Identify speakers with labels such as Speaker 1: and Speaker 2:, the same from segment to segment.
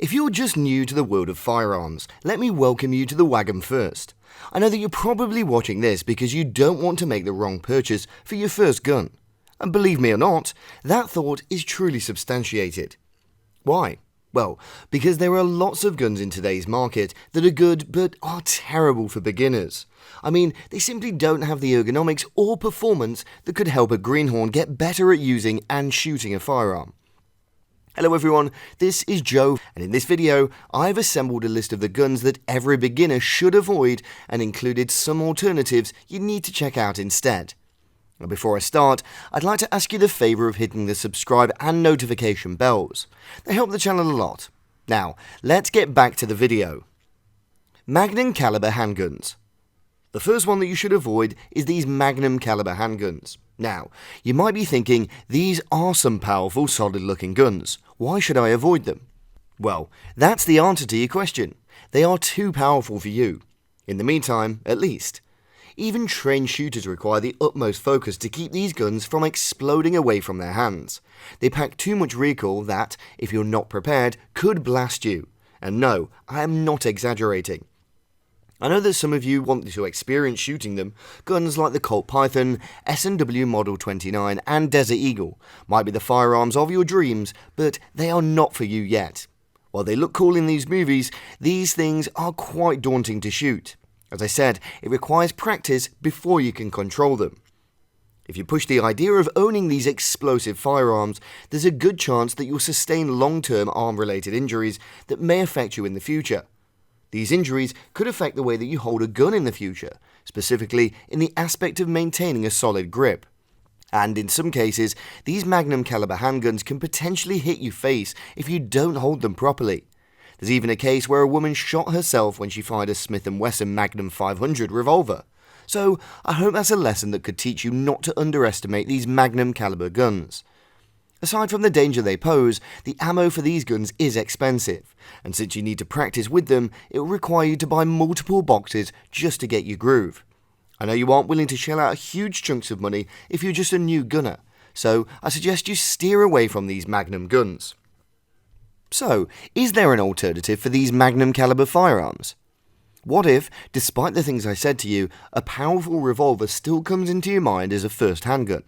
Speaker 1: If you're just new to the world of firearms, let me welcome you to the wagon first. I know that you're probably watching this because you don't want to make the wrong purchase for your first gun. And believe me or not, that thought is truly substantiated. Why? Well, because there are lots of guns in today's market that are good but are terrible for beginners. I mean, they simply don't have the ergonomics or performance that could help a greenhorn get better at using and shooting a firearm. Hello everyone, this is Joe, and in this video I've assembled a list of the guns that every beginner should avoid and included some alternatives you need to check out instead. Now before I start, I'd like to ask you the favour of hitting the subscribe and notification bells. They help the channel a lot. Now, let's get back to the video. Magnum caliber handguns. The first one that you should avoid is these Magnum caliber handguns. Now, you might be thinking, these are some powerful, solid looking guns. Why should I avoid them? Well, that's the answer to your question. They are too powerful for you. In the meantime, at least. Even trained shooters require the utmost focus to keep these guns from exploding away from their hands. They pack too much recoil that, if you're not prepared, could blast you. And no, I am not exaggerating. I know that some of you want to experience shooting them. Guns like the Colt Python, S&W Model 29 and Desert Eagle might be the firearms of your dreams, but they are not for you yet. While they look cool in these movies, these things are quite daunting to shoot. As I said, it requires practice before you can control them. If you push the idea of owning these explosive firearms, there's a good chance that you'll sustain long-term arm-related injuries that may affect you in the future. These injuries could affect the way that you hold a gun in the future, specifically in the aspect of maintaining a solid grip. And in some cases, these Magnum caliber handguns can potentially hit you face if you don't hold them properly. There's even a case where a woman shot herself when she fired a Smith & Wesson Magnum 500 revolver. So I hope that's a lesson that could teach you not to underestimate these Magnum caliber guns. Aside from the danger they pose, the ammo for these guns is expensive, and since you need to practice with them, it will require you to buy multiple boxes just to get your groove. I know you aren't willing to shell out huge chunks of money if you're just a new gunner, so I suggest you steer away from these Magnum guns. So, is there an alternative for these Magnum caliber firearms? What if, despite the things I said to you, a powerful revolver still comes into your mind as a first handgun?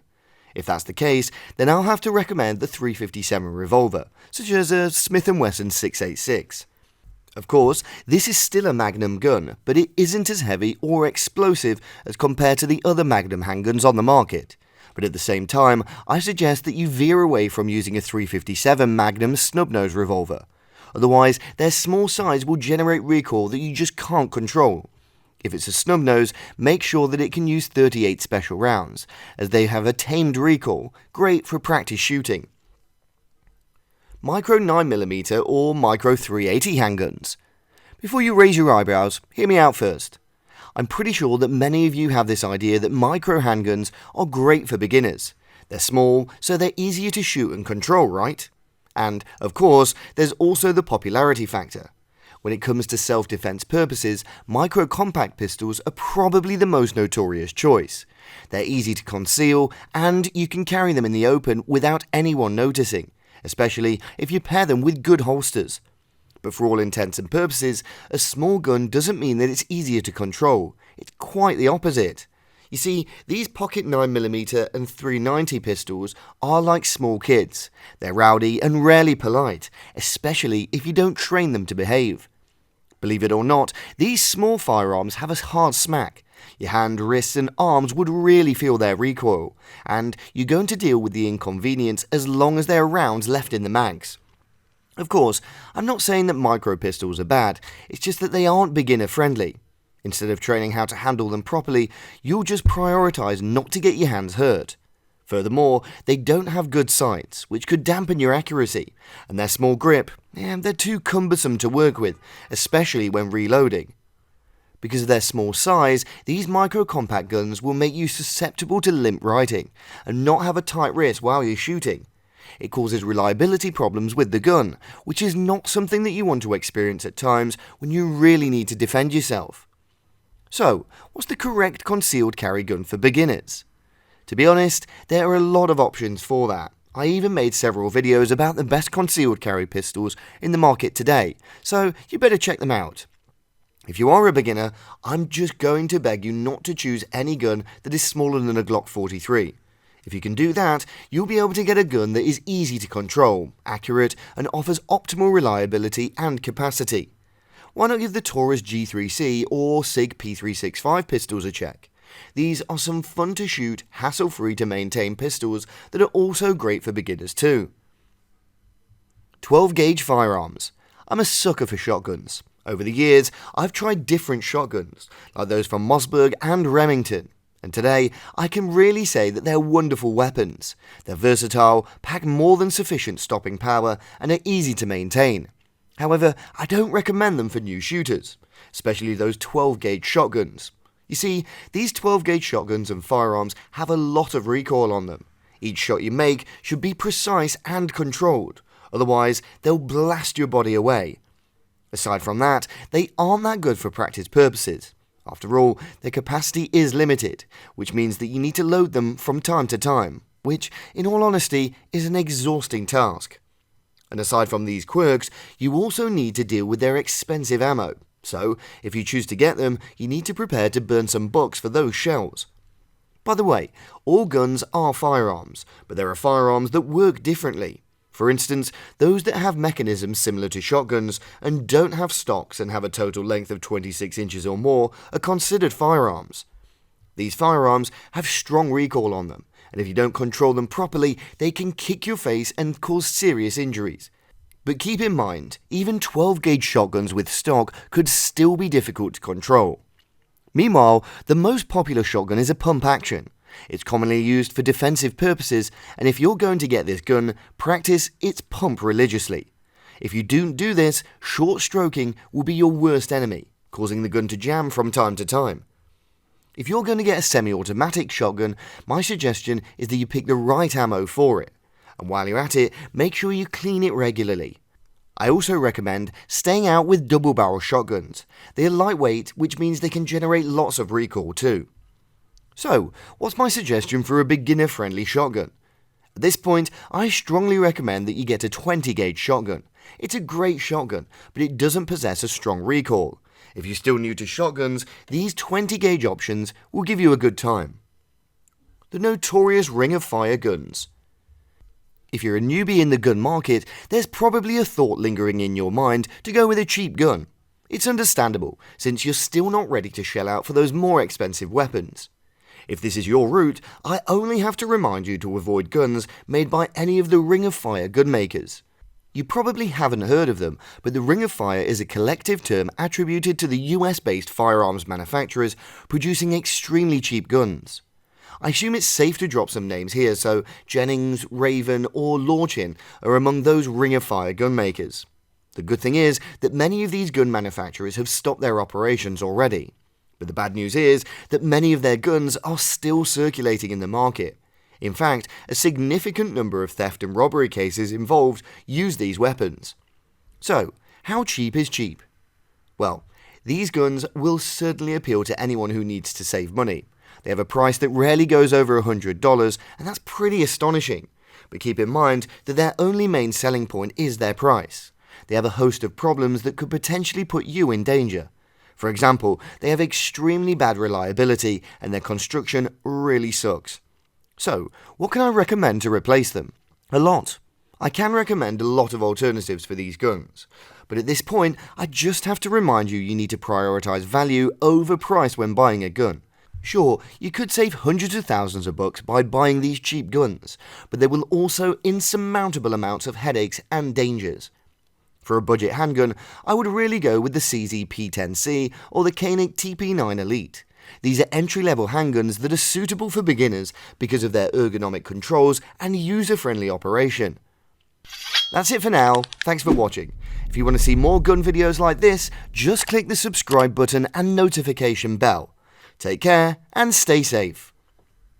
Speaker 1: If that's the case, then I'll have to recommend the .357 revolver, such as a Smith & Wesson 686. Of course, this is still a Magnum gun, but it isn't as heavy or explosive as compared to the other Magnum handguns on the market. But at the same time, I suggest that you veer away from using a .357 Magnum snub-nose revolver. Otherwise, their small size will generate recoil that you just can't control. If it's a snub-nose, make sure that it can use 38 special rounds, as they have a tamed recoil, great for practice shooting. Micro 9mm or Micro 380 handguns. Before you raise your eyebrows, hear me out first. I'm pretty sure that many of you have this idea that micro handguns are great for beginners. They're small, so they're easier to shoot and control, right? And, of course, there's also the popularity factor. When it comes to self-defense purposes, micro-compact pistols are probably the most notorious choice. They're easy to conceal, and you can carry them in the open without anyone noticing, especially if you pair them with good holsters. But for all intents and purposes, a small gun doesn't mean that it's easier to control. It's quite the opposite. You see, these pocket 9mm and .390 pistols are like small kids. They're rowdy and rarely polite, especially if you don't train them to behave. Believe it or not, these small firearms have a hard smack. Your hand, wrists and arms would really feel their recoil, and you're going to deal with the inconvenience as long as there are rounds left in the mags. Of course, I'm not saying that micro pistols are bad, it's just that they aren't beginner friendly. Instead of training how to handle them properly, you'll just prioritize not to get your hands hurt. Furthermore, they don't have good sights, which could dampen your accuracy, and their small grip, they're too cumbersome to work with, especially when reloading. Because of their small size, these micro-compact guns will make you susceptible to limp writing, and not have a tight wrist while you're shooting. It causes reliability problems with the gun, which is not something that you want to experience at times when you really need to defend yourself. So, what's the correct concealed carry gun for beginners? To be honest, there are a lot of options for that. I even made several videos about the best concealed carry pistols in the market today, so you better check them out. If you are a beginner, I'm just going to beg you not to choose any gun that is smaller than a Glock 43. If you can do that, you'll be able to get a gun that is easy to control, accurate, and offers optimal reliability and capacity. Why not give the Taurus G3C or SIG P365 pistols a check? These are some fun to shoot, hassle-free to maintain pistols that are also great for beginners too. 12 gauge firearms. I'm a sucker for shotguns. Over the years, I've tried different shotguns, like those from Mossberg and Remington, and today I can really say that they're wonderful weapons. They're versatile, pack more than sufficient stopping power, and are easy to maintain. However, I don't recommend them for new shooters, especially those 12 gauge shotguns. You see, these 12 gauge shotguns and firearms have a lot of recoil on them. Each shot you make should be precise and controlled, otherwise they'll blast your body away. Aside from that, they aren't that good for practice purposes. After all, their capacity is limited, which means that you need to load them from time to time, which, in all honesty, is an exhausting task. And aside from these quirks, you also need to deal with their expensive ammo. So, if you choose to get them, you need to prepare to burn some bucks for those shells. By the way, all guns are firearms, but there are firearms that work differently. For instance, those that have mechanisms similar to shotguns and don't have stocks and have a total length of 26 inches or more are considered firearms. These firearms have strong recoil on them, and if you don't control them properly, they can kick your face and cause serious injuries. But keep in mind, even 12 gauge shotguns with stock could still be difficult to control. Meanwhile, the most popular shotgun is a pump action. It's commonly used for defensive purposes, and if you're going to get this gun, practice its pump religiously. If you don't do this, short stroking will be your worst enemy, causing the gun to jam from time to time. If you're going to get a semi-automatic shotgun, my suggestion is that you pick the right ammo for it, and while you're at it, make sure you clean it regularly. I also recommend staying out with double-barrel shotguns. They are lightweight, which means they can generate lots of recoil too. So, what's my suggestion for a beginner-friendly shotgun? At this point, I strongly recommend that you get a 20 gauge shotgun. It's a great shotgun, but it doesn't possess a strong recoil. If you're still new to shotguns, these 20 gauge options will give you a good time. The notorious ring of fire guns. If you're a newbie in the gun market, there's probably a thought lingering in your mind to go with a cheap gun. It's understandable, since you're still not ready to shell out for those more expensive weapons. If this is your route, I only have to remind you to avoid guns made by any of the Ring of Fire gun makers. You probably haven't heard of them, but the Ring of Fire is a collective term attributed to the US-based firearms manufacturers producing extremely cheap guns. I assume it's safe to drop some names here, so Jennings, Raven, or Lorchin are among those Ring of Fire gun makers. The good thing is that many of these gun manufacturers have stopped their operations already. But the bad news is that many of their guns are still circulating in the market. In fact, a significant number of theft and robbery cases involved use these weapons. So, how cheap is cheap? Well, these guns will certainly appeal to anyone who needs to save money. They have a price that rarely goes over $100, and that's pretty astonishing. But keep in mind that their only main selling point is their price. They have a host of problems that could potentially put you in danger. For example, they have extremely bad reliability and their construction really sucks. So, what can I recommend to replace them? A lot. I can recommend a lot of alternatives for these guns, but at this point, I just have to remind you need to prioritize value over price when buying a gun. Sure, you could save hundreds of thousands of bucks by buying these cheap guns, but there will also insurmountable amounts of headaches and dangers. For a budget handgun, I would really go with the SIG P320 or the Koenig TP9 Elite. These are entry-level handguns that are suitable for beginners because of their ergonomic controls and user-friendly operation. That's it for now, thanks for watching. If you want to see more gun videos like this, just click the subscribe button and notification bell. Take care and stay safe.